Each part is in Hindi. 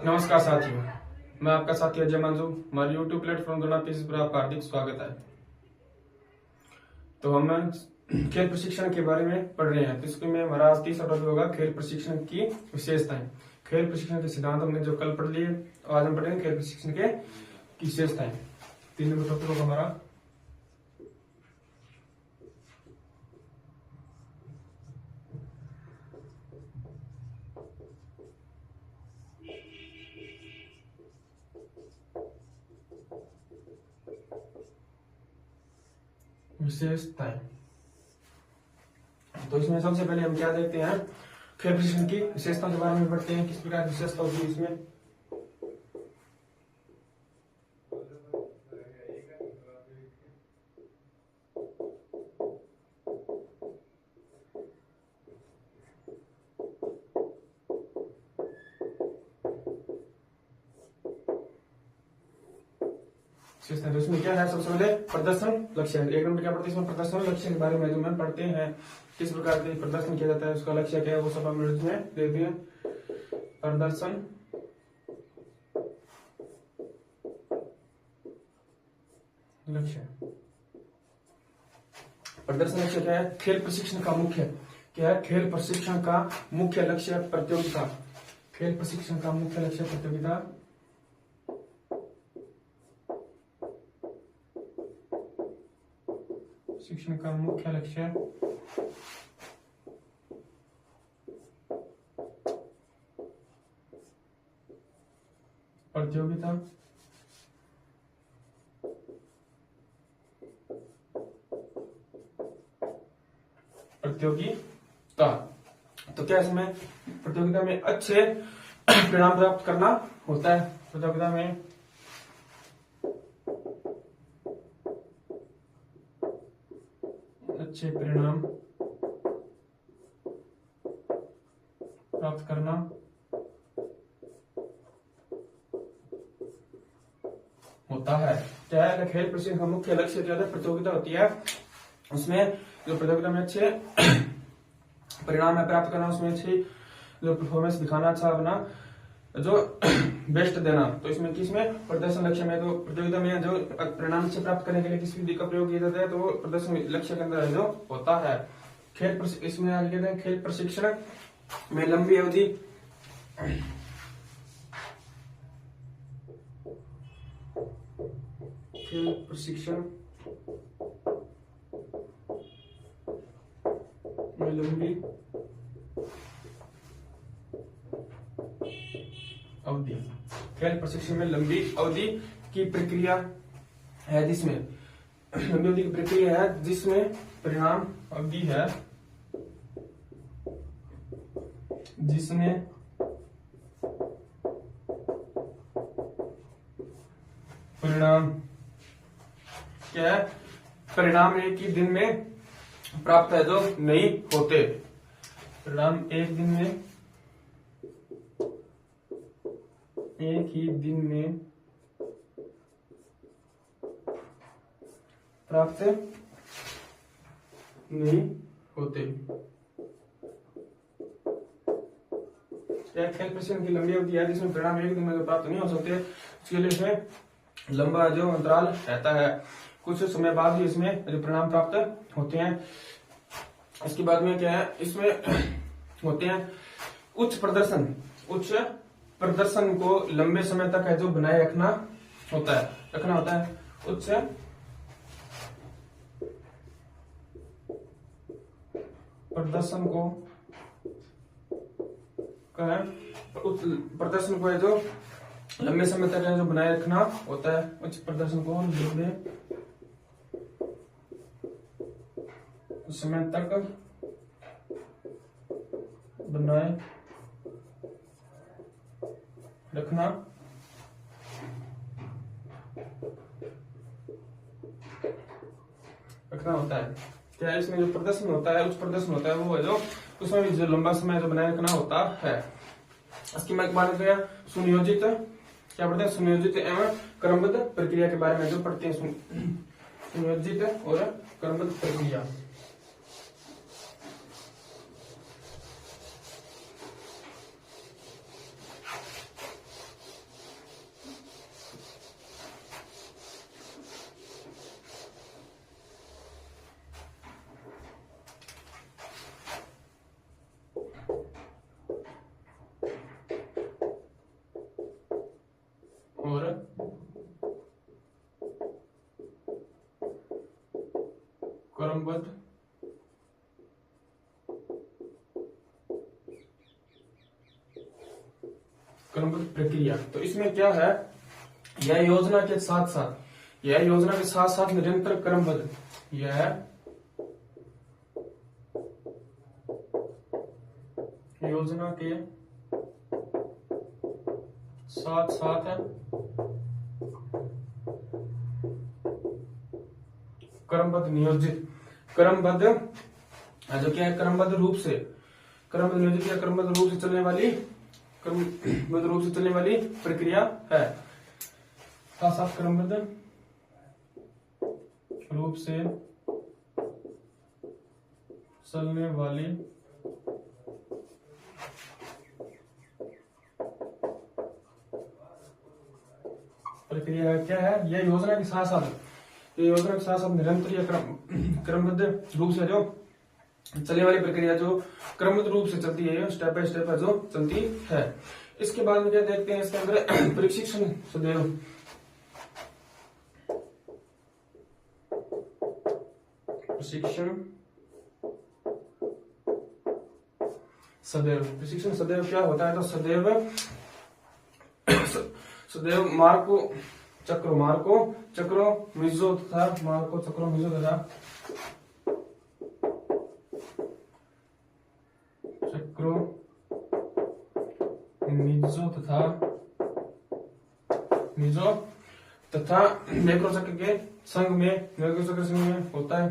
नमस्कार साथियों, मैं आपका साथी अजय मंजू। हमारे यूट्यूब प्लेटफॉर्म द्वारा पर आपका हार्दिक स्वागत है। तो हम खेल प्रशिक्षण के बारे में पढ़ रहे हैं। तो इसमें हमारा आज तीसरा टॉपिक होगा खेल प्रशिक्षण की विशेषताएं। खेल प्रशिक्षण के सिद्धांत हमने जो कल पढ़ लिए, आज हम पढ़ेंगे खेल प्रशिक्षण के विशेषताएं। 3 नंबर टॉपिक होगा हमारा विशेषताएं। तो इसमें सबसे पहले हम क्या देखते हैं, खेल प्रशिक्षण की विशेषताओं के बारे में पढ़ते हैं। किस प्रकार की विशेषता होती है इसमें। तो इसमें क्या है, सबसे पहले प्रदर्शन लक्ष्य। 1 नंबर क्या पढ़ते हैं इसमें, प्रदर्शन लक्ष्य के बारे में जो हम पढ़ते हैं, किस प्रकार से प्रदर्शन किया जाता है, उसका लक्ष्य क्या है, वो सब हम इसमें देखते हैं। प्रदर्शन लक्ष्य। प्रदर्शन लक्ष्य क्या है, खेल प्रशिक्षण का मुख्य क्या है, खेल प्रशिक्षण का मुख्य लक्ष्य प्रतियोगिता। खेल प्रशिक्षण का मुख्य लक्ष्य प्रतियोगिता। शिक्षण का मुख्य लक्ष्य प्रतियोगिता। प्रतियोगिता तो क्या इसमें प्रतियोगिता में अच्छे परिणाम प्राप्त करना होता है। प्रतियोगिता में अच्छे परिणाम प्राप्त करना होता है। क्या है, खेल प्रशिक्षण का मुख्य लक्ष्य जो है प्रतियोगिता होती है, उसमें जो प्रतियोगिता में अच्छे परिणाम है प्राप्त करना, उसमें अच्छी जो परफॉर्मेंस दिखाना, अच्छा अपना जो बेस्ट देना। तो इसमें किसमें प्रदर्शन लक्ष्य में, तो प्रतियोगिता में जो परिणाम अच्छे प्राप्त करने के लिए किस विधि का प्रयोग किया जाता है, तो वो प्रदर्शन लक्ष्य के अंदर जो होता है। इसमें आगे कहते हैं खेल प्रशिक्षण में लंबी अवधि खेल प्रशिक्षण में लंबी अवधि। खेल प्रशिक्षण में लंबी अवधि की प्रक्रिया है, जिसमें लंबी अवधि की प्रक्रिया है, जिसमें परिणाम अवधि है, जिसमें परिणाम क्या है, परिणाम एक ही दिन में प्राप्त है जो नहीं होते। परिणाम एक ही दिन में प्राप्त नहीं होते। खेल प्रशिक्षण की लंबी अवधि है, जिसमें परिणाम एक दिन में प्राप्त नहीं हो सकते। उसके लिए इसमें लंबा जो अंतराल रहता है, कुछ समय बाद ही इसमें जो परिणाम प्राप्त होते हैं। इसके बाद में क्या है, इसमें होते हैं उच्च प्रदर्शन। उच्च प्रदर्शन को लंबे समय तक है जो बनाए रखना होता है। उच्च प्रदर्शन को उच्च प्रदर्शन को है जो लंबे समय तक है जो बनाए रखना होता है। उच्च प्रदर्शन को लंबे समय तक बनाए रखना होता है। क्या है, इसमें जो प्रदर्शन होता है, उच्च प्रदर्शन होता है, वो है जो उसमें भी जो लंबा समय जो बनाए रखना होता है। इसकी मैं बात करें सुनियोजित, क्या पढ़ते हैं, सुनियोजित एवं क्रमबद्ध प्रक्रिया के बारे में जो पढ़ते हैं। सुनियोजित और क्रमबद्ध प्रक्रिया। और क्रमबद्ध प्रक्रिया। तो इसमें क्या है, यह योजना के साथ साथ निरंतर क्रमबद्ध, यह योजना के साथ साथ क्रमबद्ध नियोजित, क्रमबद्ध जो क्या है, क्रमबद्ध रूप से नियोजित या क्रमबद्ध रूप से चलने वाली प्रक्रिया है। साथ साथ क्रमबद्ध रूप से चलने वाली प्रक्रिया क्या है, यह योजना के साथ साथ निरंतर या क्रमबद्ध रूप से जो चलने वाली प्रक्रिया, जो क्रमबद्ध रूप से चलती है, स्टेप बाय स्टेप जो चलती है। इसके बाद में क्या देखते हैं, इसके अंदर प्रशिक्षण सदैव प्रशिक्षण सदैव क्या होता है, तो सदैव मार्को चक्रो मिजो तथा मैक्रो चक्र के संग में होता है,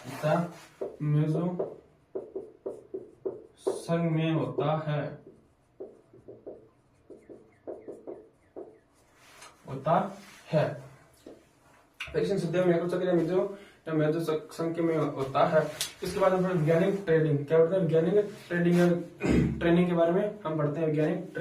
तथा मेजो संग में होता है प्रशिक्षण सदैव मैक्रो चक्र या मेजो संख्य में होता है। इसके बाद हम वैज्ञानिक ट्रेनिंग, क्या होता है, वैज्ञानिक ट्रेनिंग के बारे में हम पढ़ते हैं। वैज्ञानिक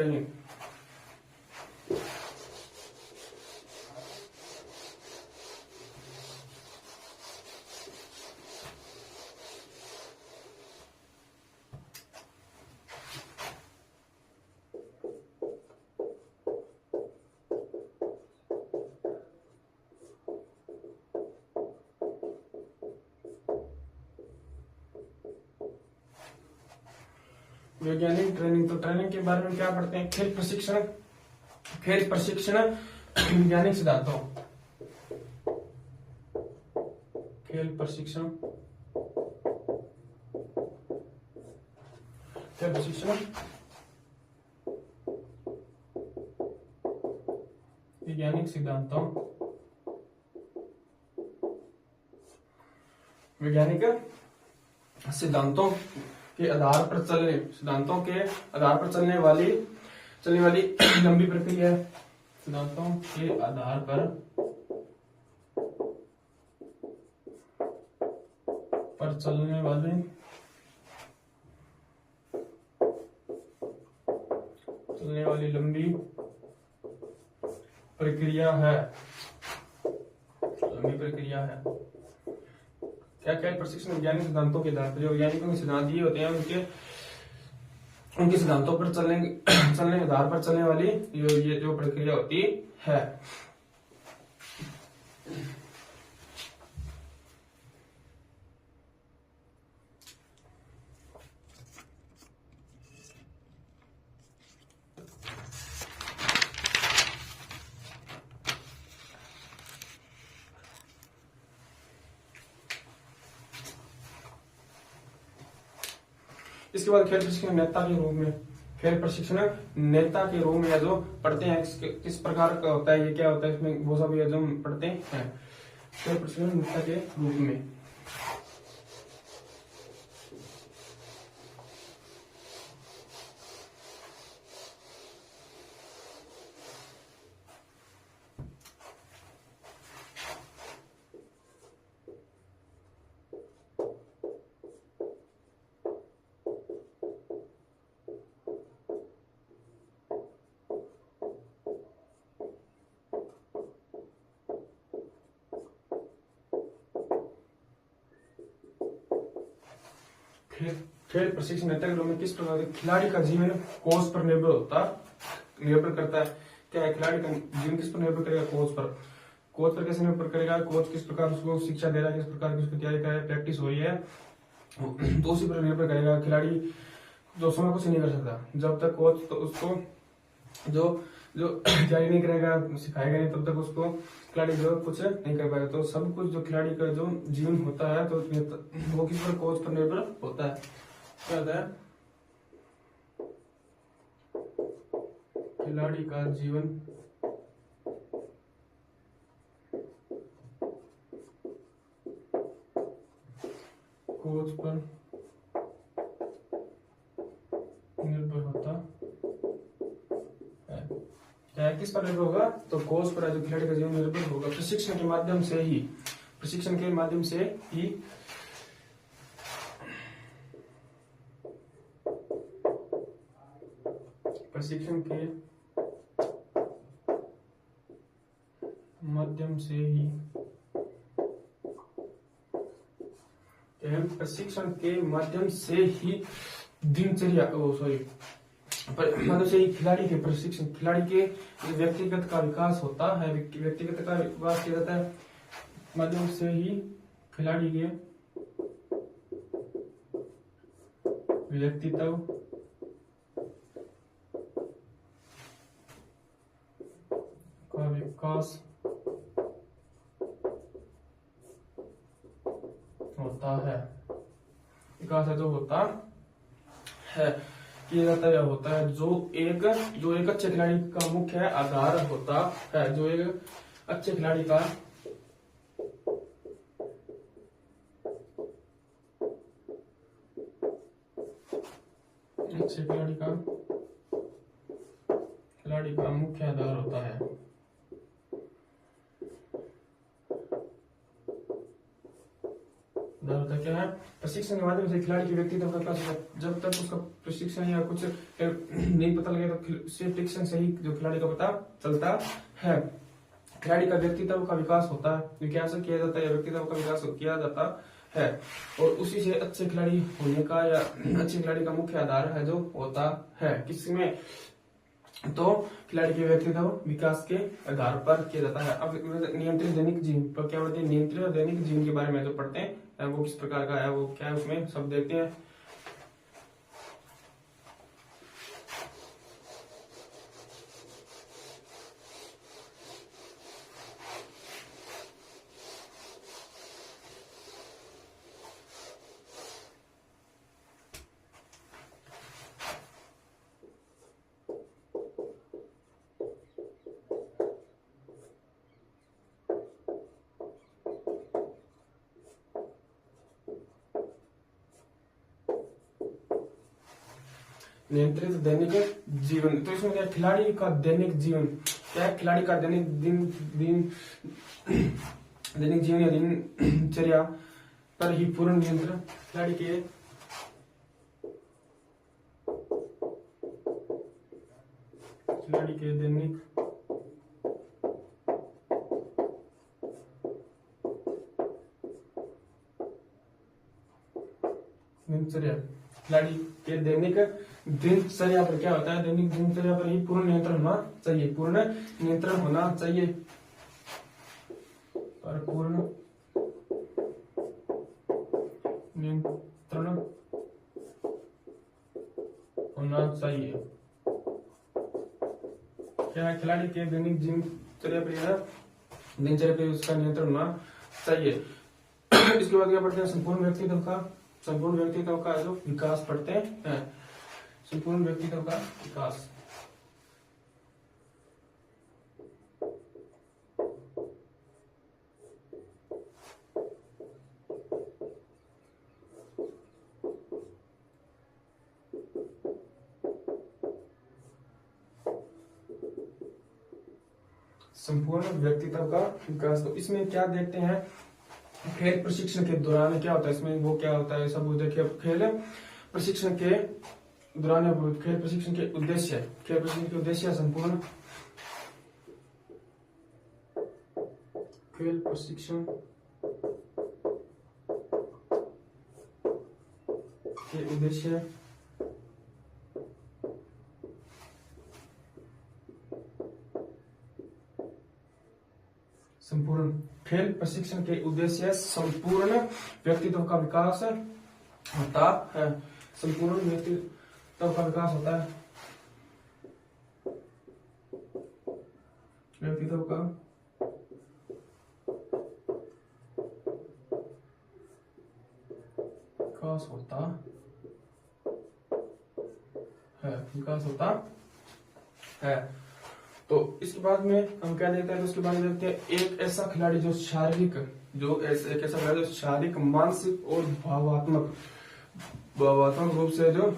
ट्रेनिंग तो ट्रेनिंग के बारे में क्या पढ़ते हैं, खेल प्रशिक्षण वैज्ञानिक सिद्धांतों, खेल प्रशिक्षण वैज्ञानिक सिद्धांतों के आधार पर चलने वाली लंबी प्रक्रिया है। सिद्धांतों के आधार पर चलने वाली लंबी प्रक्रिया है। क्या क्या प्रशिक्षण वैज्ञानिक सिद्धांतों के आधार पर, जो वैज्ञानिकों के सिद्धांत दिए होते हैं, उनके सिद्धांतों पर चलने के आधार पर चलने वाली ये जो प्रक्रिया होती है। इसके बाद खेल प्रशिक्षण नेता के रूप में जो पढ़ते हैं, किस प्रकार का होता है, ये क्या होता है, इसमें वो सब जो हम पढ़ते हैं खेल प्रशिक्षण नेता के रूप में। खेल प्रशिक्षण नेता के रूप में किस प्रकार के खिलाड़ी का जीवन कोच पर निर्भर करता है। क्या है, खिलाड़ी का जीवन किस पर निर्भर करेगा, कोच पर। कोच पर कैसे निर्भर करेगा, कोच किस प्रकार उसको शिक्षा दे रहा है, किस प्रकार की उसकी तैयारी कर रहा है, प्रैक्टिस हो रही है, तो उसी पर निर्भर करेगा। खिलाड़ी जो समय कुछ नहीं कर सकता जब तक कोच तो उसको जो जो तैयारी नहीं करेगा, सिखाएगा नहीं, तब तक उसको खिलाड़ी जो कुछ नहीं कर पाएगा। तो सब कुछ जो खिलाड़ी का जो जीवन होता है तो वो किस पर, कोच पर निर्भर होता है। क्या होता है, खिलाड़ी का जीवन कोच पर निर्भर होता है। क्या किस पर निर्भर होगा, तो कोच पर जो खिलाड़ी का जीवन निर्भर होगा। प्रशिक्षण के माध्यम से ही, प्रशिक्षण के माध्यम से ही प्रशिक्षण के माध्यम से ही प्रशिक्षण के माध्यम से ही दिनचर्या माध्यम से ही खिलाड़ी के प्रशिक्षण, खिलाड़ी के व्यक्तिगत का विकास होता है। व्यक्तिगत का विकास किया जाता है माध्यम से ही खिलाड़ी के व्यक्तित्व का विकास होता है। विकास है जो होता है, किया जाता है, होता है, जो एक अच्छे खिलाड़ी का मुख्य आधार होता है। जो एक अच्छे खिलाड़ी का मुख्य आधार होता है। क्या है, प्रशिक्षण के माध्यम से खिलाड़ी के व्यक्तित्व का विकास होता है। जब तक उसका प्रशिक्षण या कुछ नहीं पता लगे तो सिर्फ प्रशिक्षण से ही जो खिलाड़ी का पता चलता है। खिलाड़ी का व्यक्तित्व का विकास होता है, विकास किया जाता है, व्यक्तित्व का विकास किया जाता है, और उसी से अच्छे खिलाड़ी होने का या अच्छे खिलाड़ी का मुख्य आधार है जो होता है किसमें, तो खिलाड़ी के व्यक्तित्व विकास के आधार पर किया जाता है। अब नियंत्रित दैनिक जीवन पर क्या बोलते हैं, नियंत्रित और दैनिक जीवन के बारे में जो पढ़ते हैं वो किस प्रकार का है, वो क्या है, उसमें सब देखते हैं। नियंत्रित दैनिक जीवन, तो इसमें क्या, खिलाड़ी का दैनिक जीवन क्या है, खिलाड़ी का दैनिक दैनिक जीवन या दिनचर्या पर ही पूर्ण नियंत्रण। खिलाड़ी के दैनिक दिनचर्या, खिलाड़ी के दैनिक दिनचर्या पर क्या होता है, दैनिक दिनचर्या पर ही पूर्ण नियंत्रण होना चाहिए, पूर्ण नियंत्रण होना चाहिए, पर पूर्ण नियंत्रण होना चाहिए। क्या है, खिलाड़ी के दैनिक दिनचर्या पर उसका नियंत्रण होना चाहिए। इसके बाद क्या पढ़ते हैं, संपूर्ण व्यक्तित्व का जो विकास पढ़ते हैं, संपूर्ण व्यक्तित्व का विकास। संपूर्ण व्यक्तित्व का विकास, तो इसमें क्या देखते हैं, खेल प्रशिक्षण के दौरान क्या होता है, इसमें वो क्या होता है सब देखिए। खेल प्रशिक्षण के दौरान, खेल प्रशिक्षण के उद्देश्य संपूर्ण खेल प्रशिक्षण के उद्देश्य संपूर्ण खेल प्रशिक्षण के उद्देश्य संपूर्ण व्यक्तित्व का विकास होता है। संपूर्ण व्यक्तित्व का विकास होता है। व्यक्तित्व का विकास होता है। विकास होता है। तो इसके बाद में हम क्या देखते हैं, तो उसके बाद में देखते हैं एक ऐसा खिलाड़ी जो शारीरिक एक ऐसा खिलाड़ी जो शारीरिक, मानसिक और भावात्मक रूप से जो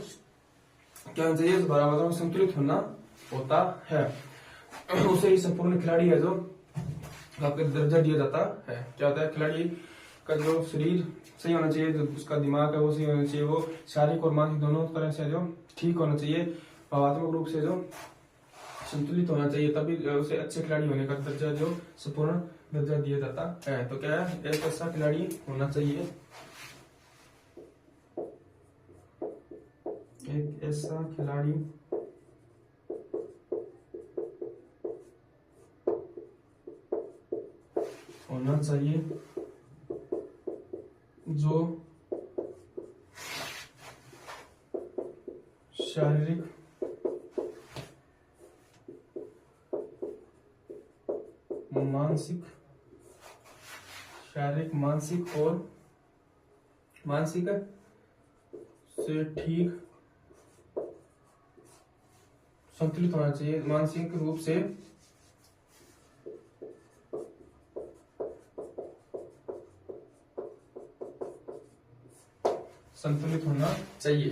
क्या होना चाहिए, भावात्मक संतुलित होता है, उसे ही संपूर्ण खिलाड़ी है जो आपका दर्जा दिया जाता है। क्या होता है, खिलाड़ी का जो शरीर सही होना चाहिए, जो उसका दिमाग है वो सही होना चाहिए, वो शारीरिक और मानसिक दोनों तरह से जो ठीक होना चाहिए, भावात्मक रूप से जो संतुलित होना चाहिए, तभी उसे अच्छे खिलाड़ी होने का दर्जा जो संपूर्ण दर्जा दिया जाता है। तो क्या है, एक ऐसा खिलाड़ी होना चाहिए, एक ऐसा खिलाड़ी होना चाहिए जो शारीरिक, मानसिक और मानसिक से ठीक संतुलित होना चाहिए, मानसिक रूप से संतुलित होना चाहिए।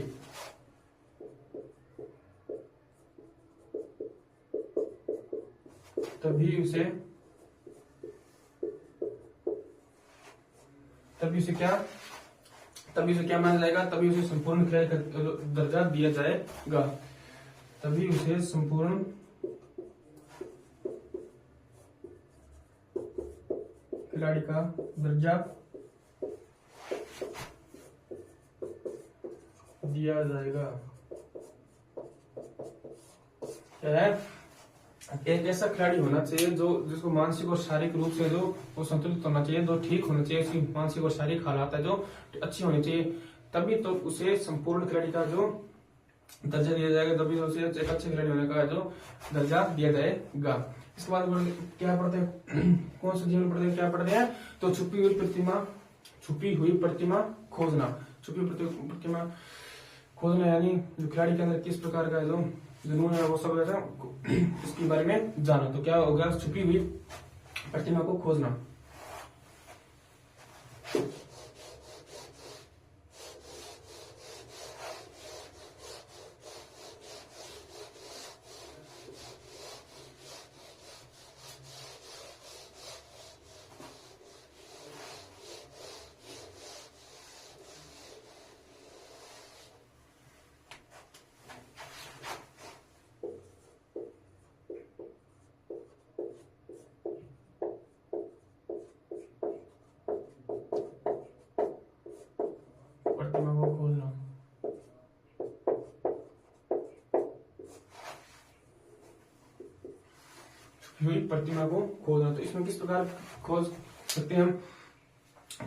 तभी उसे क्या माना जाएगा, तभी उसे संपूर्ण खिलाड़ी का दर्जा दिया जाएगा। तभी उसे संपूर्ण खिलाड़ी का दर्जा दिया जाएगा। क्या है, एक ऐसा खिलाड़ी होना चाहिए जो जिसको मानसिक और शारीरिक रूप से जो वो संतुलित होना चाहिए, जो ठीक होना चाहिए, उसकी मानसिक और शारीरिक हालात है जो अच्छी होनी चाहिए, तभी तो उसे संपूर्ण खिलाड़ी का जो दर्जा दिया जाएगा, तभी तो उसे एक अच्छे खिलाड़ी होने का जो दर्जा दिया जाएगा। इसके बाद क्या पढ़ते हैं, कौन सा जीवन पढ़ते हैं, क्या पढ़ते हैं, तो छुपी हुई प्रतिमा खोजना। छुपी हुई प्रतिमा खोजना यानी जो खिलाड़ी के अंदर किस प्रकार का जो जुनून है वो सब ऐसा इसके बारे में जाना। तो क्या होगा, छुपी हुई प्रतिमा को खोजना। प्रतिमा को खोजना। हुई प्रतिमा को खोजना। तो इसमें किस प्रकार खोज सकते हैं हम,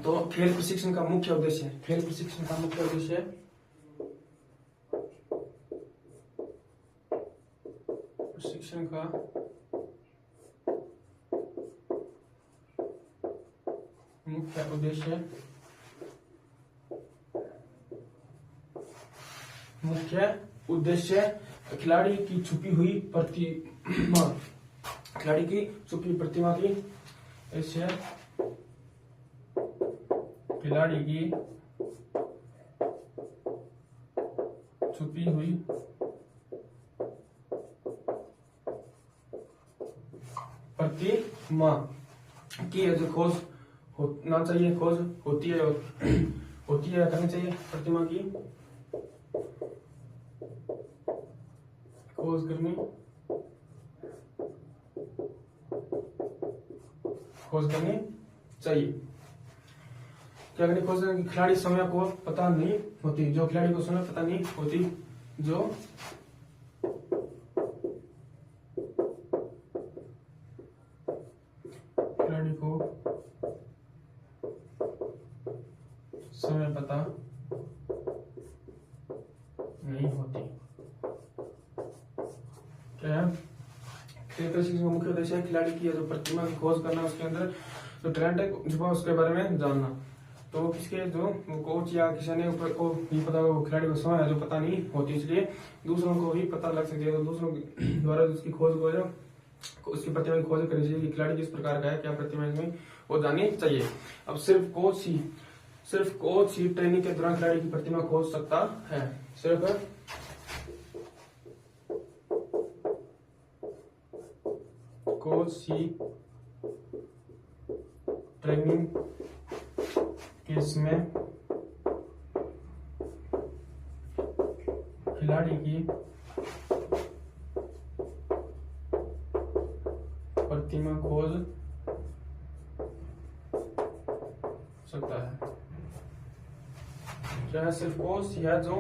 तो खेल प्रशिक्षण का मुख्य उद्देश्य है, खेल प्रशिक्षण का मुख्य उद्देश्य है प्रशिक्षण का मुख्य उद्देश्य खिलाड़ी की छुपी हुई प्रतिमा, खिलाड़ी की छुपी प्रतिमा की ऐसे खिलाड़ी की छुपी हुई प्रतिमा की जो खोज होना चाहिए, खोज होती है करनी चाहिए, प्रतिमा की खोज करनी चाहिए। क्या करनी खोज करनी, खिलाड़ी समय को पता नहीं होती, जो खिलाड़ी को समय पता नहीं होती, जो खिलाड़ी को समय पता नहीं होती। क्या है? खेल प्रशिक्षण का मुख्य उद्देश्य है खिलाड़ी की जो प्रतिभा की खोज करना, उसके अंदर जो टैलेंट है छुपा उसके बारे में जानना। तो किसके जो कोच या किसी ने को नहीं पता, वो खिलाड़ी को समय जो पता नहीं होती, इसलिए दूसरों को भी पता लग सकती है। तो दूसरों द्वारा उसकी खोज को जो उसकी प्रतिभा की खोज करनी चाहिए कि खिलाड़ी किस प्रकार का है, क्या प्रतिभा इसमें, वो जाननी चाहिए। अब सिर्फ कोच ही ट्रेनिंग के दौरान खिलाड़ी की प्रतिभा खोज सकता है। सिर्फ कोच ही ट्रेनिंग के समय खिलाड़ी की प्रतिभा खोज सकता है। जो है सिर्फ कोच या जो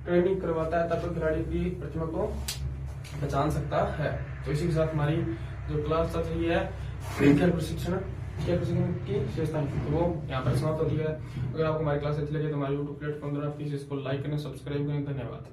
ट्रेनिंग करवाता है तब तो खिलाड़ी की प्रतिभा को पहचान सकता है। तो इसी के साथ हमारी जो क्लास चल रही है खेल प्रशिक्षण की विशेषताएं, तो वो यहाँ पर समाप्त होती है। अगर आपको हमारी क्लास अच्छी लगी तो हमारे YouTube प्लेटफॉर्म द्वारा प्लीज इसको लाइक करें, सब्सक्राइब करें। धन्यवाद।